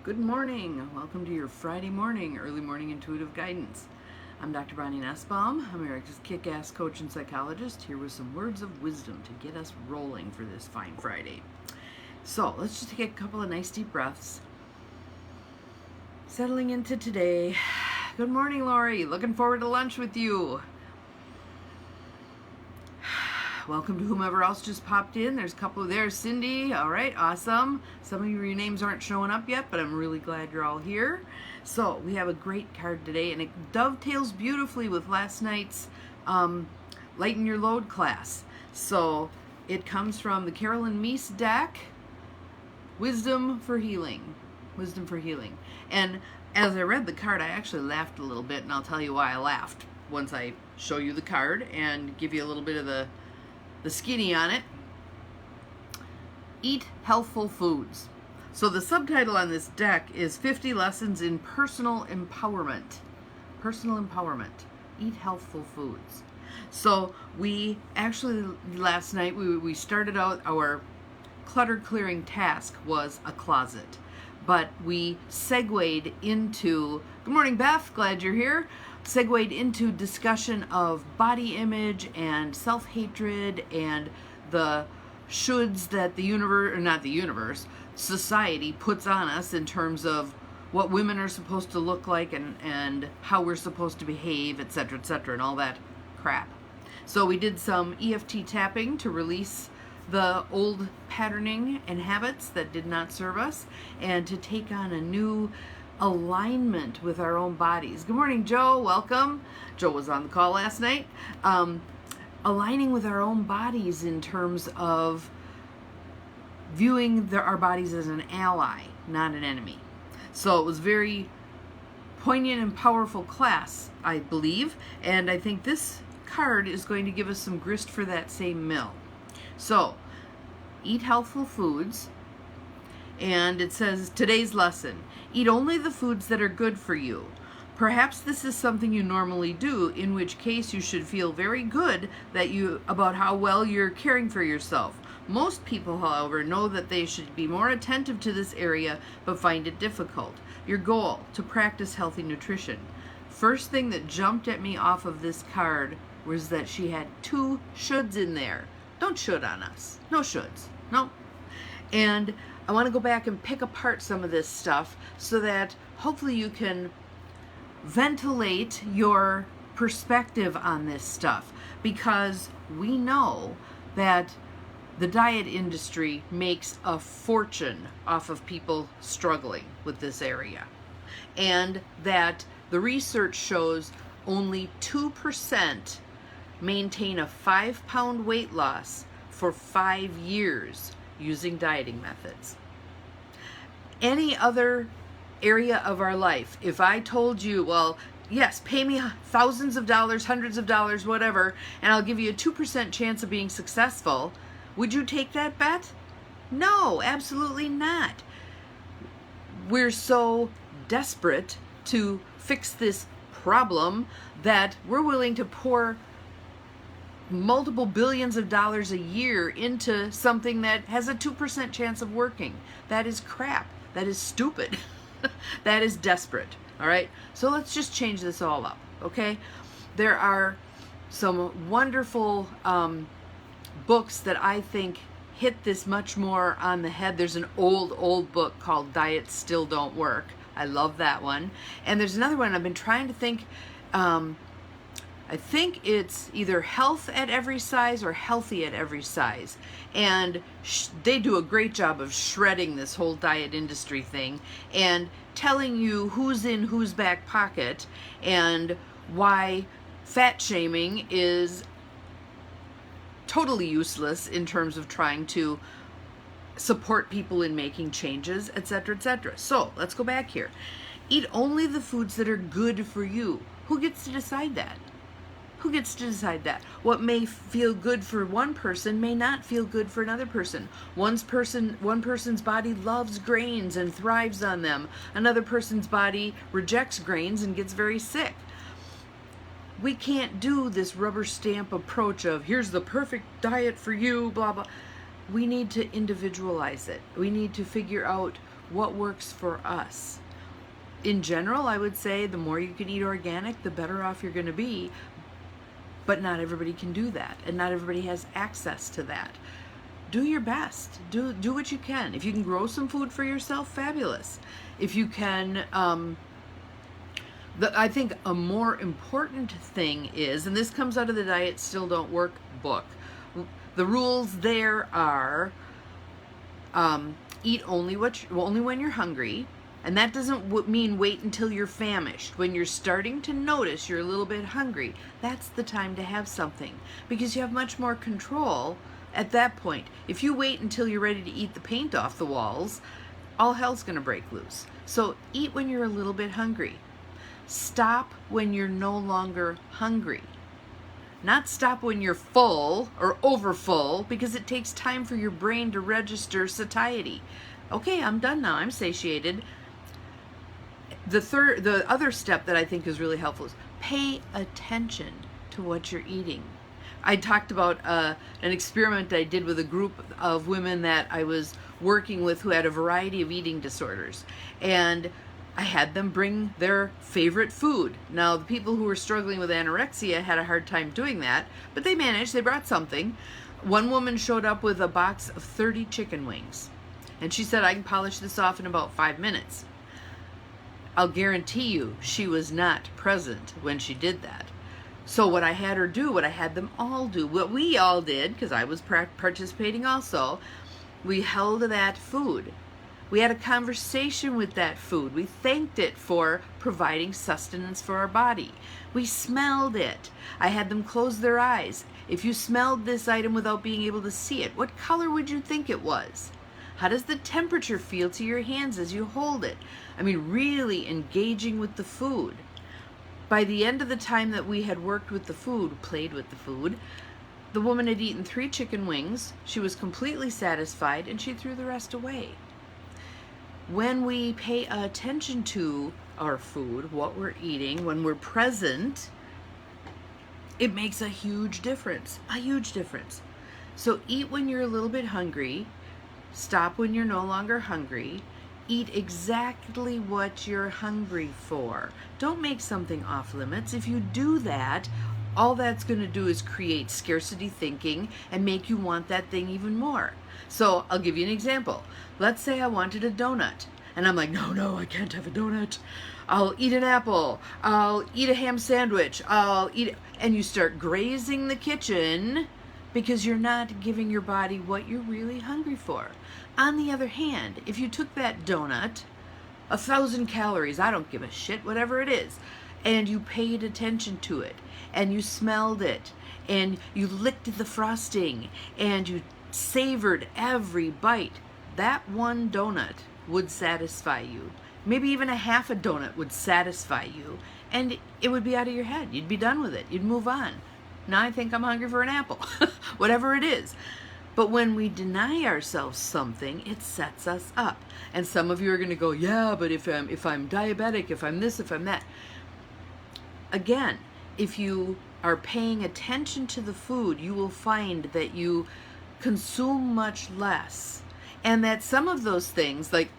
Good morning. Welcome to your Friday morning, early morning intuitive guidance. I'm Dr. Bonnie Nussbaum, America's kick-ass coach and psychologist, here with some words of wisdom to get us rolling for this fine Friday. So let's just take a couple of nice deep breaths. Settling into today. Good morning, Lori. Looking forward to lunch with you. Welcome to whomever else just popped in. There's a couple of there's Cindy. All right, awesome. Some of your names aren't showing up yet, but I'm really glad you're all here. So we have a great card today, and it dovetails beautifully with last night's Lighten Your Load class. So it comes from the Carolyn Meese deck, Wisdom for Healing. Wisdom for Healing. And as I read the card, I actually laughed a little bit, and I'll tell you why I laughed once I show you the card and give you a little bit of the skinny on it. Eat healthful foods. So the subtitle on this deck is 50 Lessons in Personal Empowerment. Personal Empowerment. Eat healthful foods. So we actually, last night, we started out our clutter clearing task was a closet. But we segued into, good morning Beth, glad you're here, segued into discussion of body image and self-hatred and the shoulds that the universe, or not the universe, society puts on us in terms of what women are supposed to look like and how we're supposed to behave, etc., and all that crap. So we did some EFT tapping to release the old patterning and habits that did not serve us and to take on a new alignment with our own bodies. Good morning, Joe. Welcome. Joe was on the call last night. Aligning with our own bodies in terms of viewing our bodies as an ally, not an enemy. So it was very poignant and powerful class, I believe, and I think this card is going to give us some grist for that same mill. So, eat healthful foods, and it says, today's lesson, eat only the foods that are good for you. Perhaps this is something you normally do, in which case you should feel very good about how well you're caring for yourself. Most people, however, know that they should be more attentive to this area, but find it difficult. Your goal, to practice healthy nutrition. First thing that jumped at me off of this card was that she had 2 shoulds in there. Don't should on us. No shoulds. No. And I want to go back and pick apart some of this stuff so that hopefully you can ventilate your perspective on this stuff, because we know that the diet industry makes a fortune off of people struggling with this area, and that the research shows only 2% maintain a 5-pound weight loss for 5 years using dieting methods. Any other area of our life, if I told you, well, yes, pay me thousands of dollars, hundreds of dollars, whatever, and I'll give you a 2% chance of being successful, would you take that bet? No, absolutely not. We're so desperate to fix this problem that we're willing to pour multiple billions of dollars a year into something that has a 2% chance of working. That is crap. That is stupid. That is desperate. All right? So let's just change this all up, okay? There are some wonderful books that I think hit this much more on the head. There's an old book called Diets Still Don't Work. I love that one. And there's another one I've been trying to think, I think it's either Health at Every Size or Healthy at Every Size. And they do a great job of shredding this whole diet industry thing and telling you who's in whose back pocket and why fat shaming is totally useless in terms of trying to support people in making changes, etc., etc. So let's go back here. Eat only the foods that are good for you. Who gets to decide that? Who gets to decide that? What may feel good for one person may not feel good for another person. One person's body loves grains and thrives on them. Another person's body rejects grains and gets very sick. We can't do this rubber stamp approach of here's the perfect diet for you, blah, blah. We need to individualize it. We need to figure out what works for us. In general, I would say the more you can eat organic, the better off you're going to be. But not everybody can do that, and not everybody has access to that. Do your best. Do what you can. If you can grow some food for yourself, fabulous. If you can, I think a more important thing is, and this comes out of the Diet Still Don't Work book, the rules there are eat only when you're hungry. And that doesn't mean wait until you're famished. When you're starting to notice you're a little bit hungry, that's the time to have something, because you have much more control at that point. If you wait until you're ready to eat the paint off the walls, all hell's going to break loose. So eat when you're a little bit hungry. Stop when you're no longer hungry. Not stop when you're full or overfull, because it takes time for your brain to register satiety. Okay, I'm done now. I'm satiated. The other step that I think is really helpful is pay attention to what you're eating. I talked about an experiment I did with a group of women that I was working with who had a variety of eating disorders. And I had them bring their favorite food. Now, the people who were struggling with anorexia had a hard time doing that, but they managed. They brought something. One woman showed up with a box of 30 chicken wings. And she said, I can polish this off in about 5 minutes. I'll guarantee you she was not present when she did that. So what I had her do, what I had them all do, what we all did, because I was participating also, we held that food. We had a conversation with that food. We thanked it for providing sustenance for our body. We smelled it. I had them close their eyes. If you smelled this item without being able to see it, what color would you think it was? How does the temperature feel to your hands as you hold it? I mean, really engaging with the food. By the end of the time that we had worked with the food, played with the food, the woman had eaten 3 chicken wings. She was completely satisfied, and she threw the rest away. When we pay attention to our food, what we're eating, when we're present, it makes a huge difference, So eat when you're a little bit hungry. Stop when you're no longer hungry. Eat exactly what you're hungry for. Don't make something off limits. If you do that, all that's going to do is create scarcity thinking and make you want that thing even more. So I'll give you an example. Let's say I wanted a donut, and I'm like, no, I can't have a donut. I'll eat an apple. I'll eat a ham sandwich. And you start grazing the kitchen because you're not giving your body what you're really hungry for. On the other hand, if you took that donut, 1,000 calories, I don't give a shit, whatever it is, and you paid attention to it, and you smelled it, and you licked the frosting, and you savored every bite, that one donut would satisfy you. Maybe even a half a donut would satisfy you, and it would be out of your head. You'd be done with it. You'd move on. Now I think I'm hungry for an apple, whatever it is. But when we deny ourselves something, it sets us up. And some of you are going to go, yeah, but if I'm diabetic, if I'm this, if I'm that. Again, if you are paying attention to the food, you will find that you consume much less. And that some of those things, like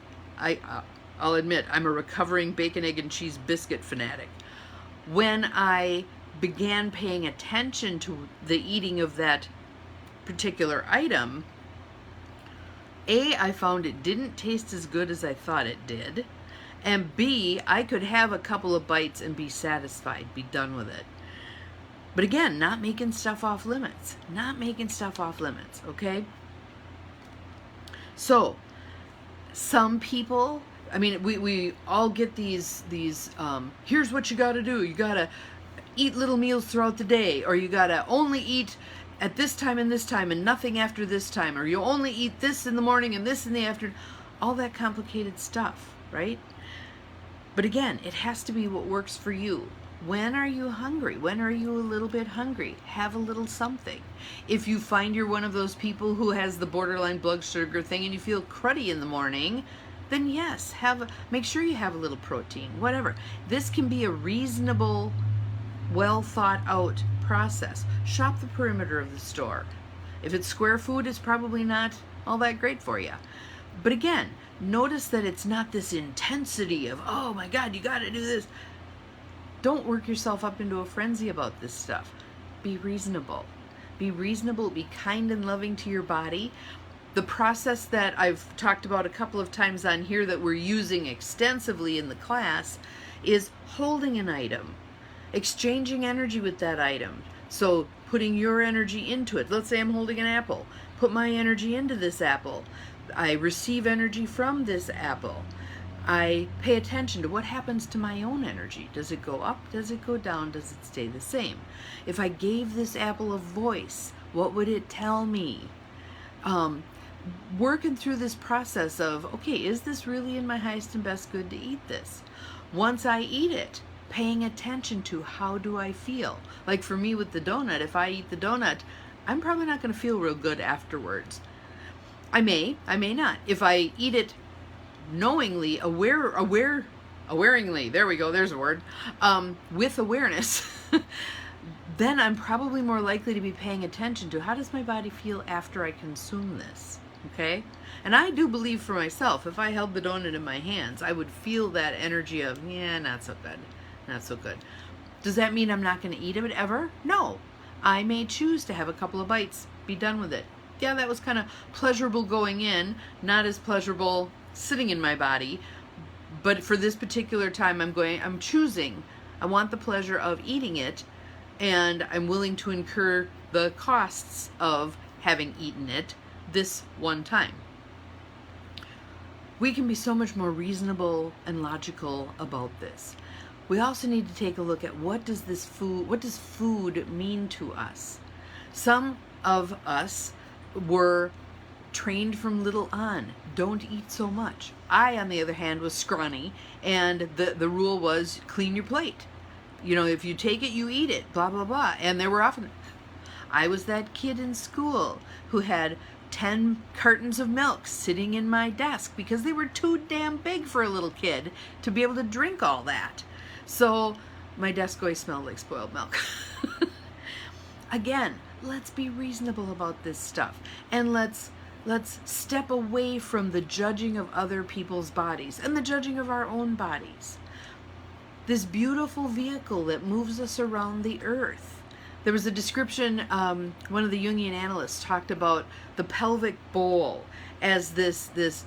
I'll admit, I'm a recovering bacon, egg, and cheese biscuit fanatic. When I began paying attention to the eating of that particular item, I found it didn't taste as good as I thought it did, and B, I could have a couple of bites and be satisfied, be done with it. But again, not making stuff off limits, okay? So, some people, I mean, we all get these here's what you gotta do. You gotta eat little meals throughout the day, or you gotta only eat at this time and nothing after this time, or you only eat this in the morning and this in the afternoon. All that complicated stuff, right? But again, it has to be what works for you. When are you hungry? When are you a little bit hungry? Have a little something. If you find you're one of those people who has the borderline blood sugar thing and you feel cruddy in the morning, then yes, make sure you have a little protein, whatever. This can be a reasonable, well thought out process. Shop the perimeter of the store. If it's square food, it's probably not all that great for you. But again, notice that it's not this intensity of, oh my God, you got to do this. Don't work yourself up into a frenzy about this stuff. Be reasonable. Be reasonable, be kind and loving to your body. The process that I've talked about a couple of times on here that we're using extensively in the class is holding an item, exchanging energy with that item. So putting your energy into it. Let's say I'm holding an apple. Put my energy into this apple. I receive energy from this apple. I pay attention to what happens to my own energy. Does it go up? Does it go down? Does it stay the same? If I gave this apple a voice, what would it tell me? Working through this process of, okay, is this really in my highest and best good to eat this? Once I eat it, paying attention to how do I feel? Like for me with the donut, if I eat the donut, I'm probably not going to feel real good afterwards. I may not. If I eat it knowingly, awaringly, there we go, there's a word, with awareness, then I'm probably more likely to be paying attention to how does my body feel after I consume this, okay? And I do believe for myself, if I held the donut in my hands, I would feel that energy of, yeah, not so good, not so good. Does that mean I'm not going to eat it ever? No. I may choose to have a couple of bites, be done with it. Yeah, that was kind of pleasurable going in, not as pleasurable sitting in my body, but for this particular time I'm choosing. I want the pleasure of eating it, and I'm willing to incur the costs of having eaten it this one time. We can be so much more reasonable and logical about this. We also need to take a look at what does food mean to us? Some of us were trained from little on, don't eat so much. I, on the other hand, was scrawny, and the rule was clean your plate. You know, if you take it, you eat it, blah, blah, blah. And there were often, I was that kid in school who had 10 cartons of milk sitting in my desk because they were too damn big for a little kid to be able to drink all that. So my desk always smelled like spoiled milk. Again, let's be reasonable about this stuff, and let's step away from the judging of other people's bodies and the judging of our own bodies. This beautiful vehicle that moves us around the earth. There was a description, one of the Jungian analysts talked about the pelvic bowl as this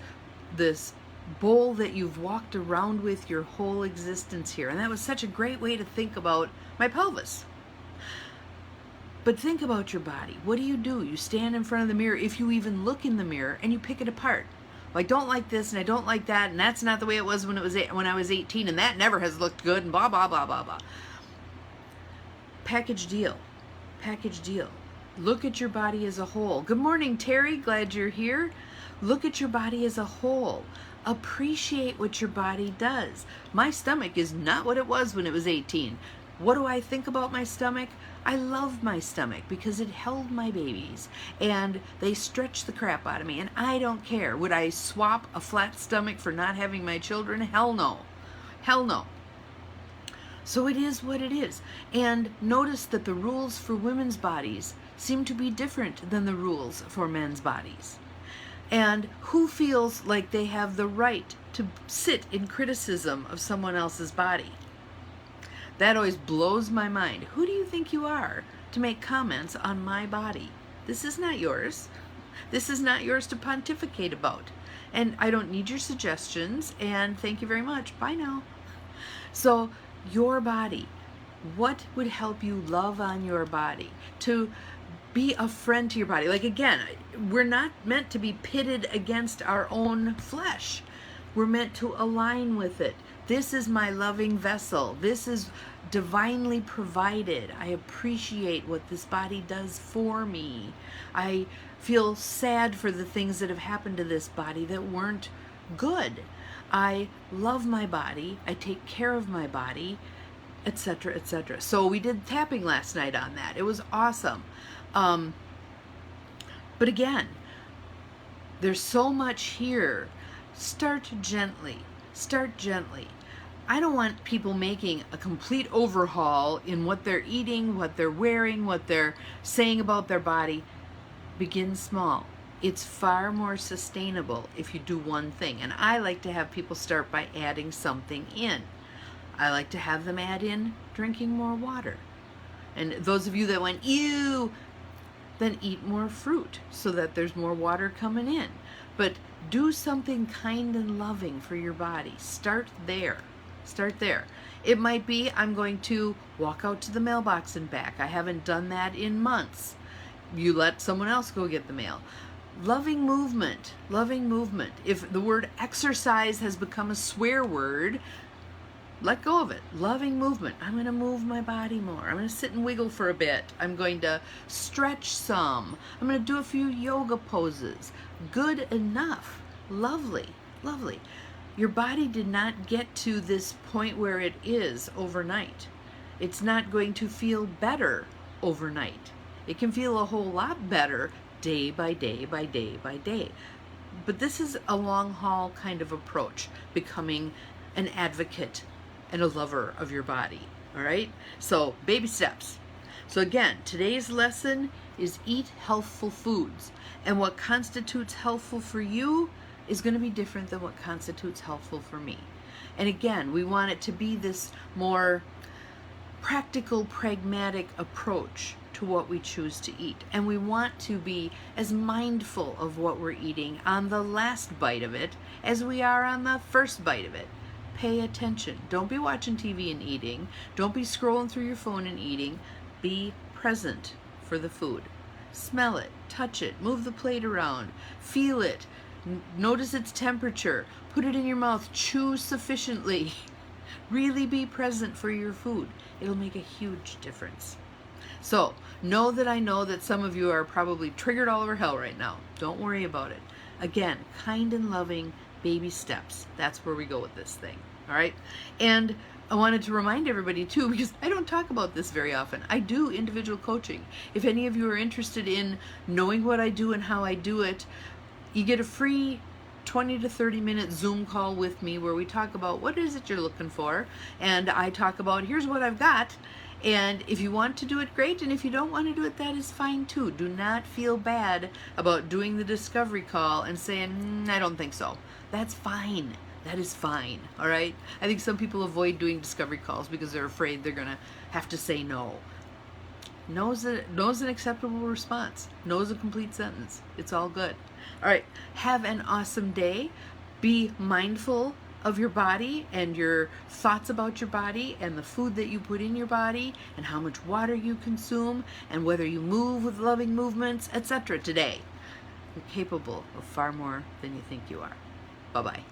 bowl that you've walked around with your whole existence here. And that was such a great way to think about my pelvis. But think about your body. What do? You stand in front of the mirror, if you even look in the mirror, and you pick it apart. Well, I don't like this, and I don't like that, and that's not the way it was when I was 18, and that never has looked good, and blah, blah, blah, blah, blah. Package deal. Package deal. Look at your body as a whole. Good morning, Terry. Glad you're here. Look at your body as a whole. Appreciate what your body does. My stomach is not what it was when it was 18. What do I think about my stomach? I love my stomach because it held my babies and they stretched the crap out of me, and I don't care. Would I swap a flat stomach for not having my children? Hell no. Hell no. So it is what it is. And notice that the rules for women's bodies seem to be different than the rules for men's bodies. And who feels like they have the right to sit in criticism of someone else's body? That always blows my mind. Who do you think you are to make comments on my body? This is not yours. This is not yours to pontificate about. And I don't need your suggestions, and thank you very much. Bye now. So, your body. What would help you love on your body? To be a friend to your body. Like, again, we're not meant to be pitted against our own flesh. We're meant to align with it. This is my loving vessel. This is divinely provided. I appreciate what this body does for me. I feel sad for the things that have happened to this body that weren't good. I love my body. I take care of my body, etc., etc. So we did tapping last night on that. It was awesome. But again, there's so much here. Start gently. Start gently. I don't want people making a complete overhaul in what they're eating, what they're wearing, what they're saying about their body. Begin small. It's far more sustainable if you do one thing. And I like to have people start by adding something in. I like to have them add in drinking more water. And those of you that went, ew, then eat more fruit so that there's more water coming in. But do something kind and loving for your body. Start there. Start there. It might be, I'm going to walk out to the mailbox and back. I haven't done that in months. You let someone else go get the mail. Loving movement. Loving movement. If the word exercise has become a swear word, let go of it. Loving movement. I'm going to move my body more. I'm going to sit and wiggle for a bit. I'm going to stretch some. I'm going to do a few yoga poses. Good enough. Lovely. Lovely. Your body did not get to this point where it is overnight. It's not going to feel better overnight. It can feel a whole lot better day by day by day by day. But this is a long haul kind of approach, becoming an advocate and a lover of your body. All right? So, baby steps. So again, today's lesson is eat healthful foods. And what constitutes healthful for you is going to be different than what constitutes healthful for me. And again, we want it to be this more practical, pragmatic approach to what we choose to eat. And we want to be as mindful of what we're eating on the last bite of it as we are on the first bite of it. Pay attention. Don't be watching TV and eating. Don't be scrolling through your phone and eating. Be present for the food. Smell it, touch it, move the plate around, feel it, notice its temperature, put it in your mouth, chew sufficiently. Really be present for your food. It'll make a huge difference. So, know that I know that some of you are probably triggered all over hell right now. Don't worry about it. Again, kind and loving baby steps. That's where we go with this thing. All right? And I wanted to remind everybody too, because I don't talk about this very often. I do individual coaching. If any of you are interested in knowing what I do and how I do it, you get a free 20 to 30 minute Zoom call with me where we talk about what is it you're looking for, and I talk about here's what I've got, and if you want to do it, great, and if you don't want to do it, that is fine too. Do not feel bad about doing the discovery call and saying, I don't think so. That's fine. That is fine. All right? I think some people avoid doing discovery calls because they're afraid they're going to have to say no. No's an acceptable response. No's a complete sentence. It's all good. All right. Have an awesome day. Be mindful of your body and your thoughts about your body and the food that you put in your body and how much water you consume and whether you move with loving movements, etc. today. You're capable of far more than you think you are. Bye-bye.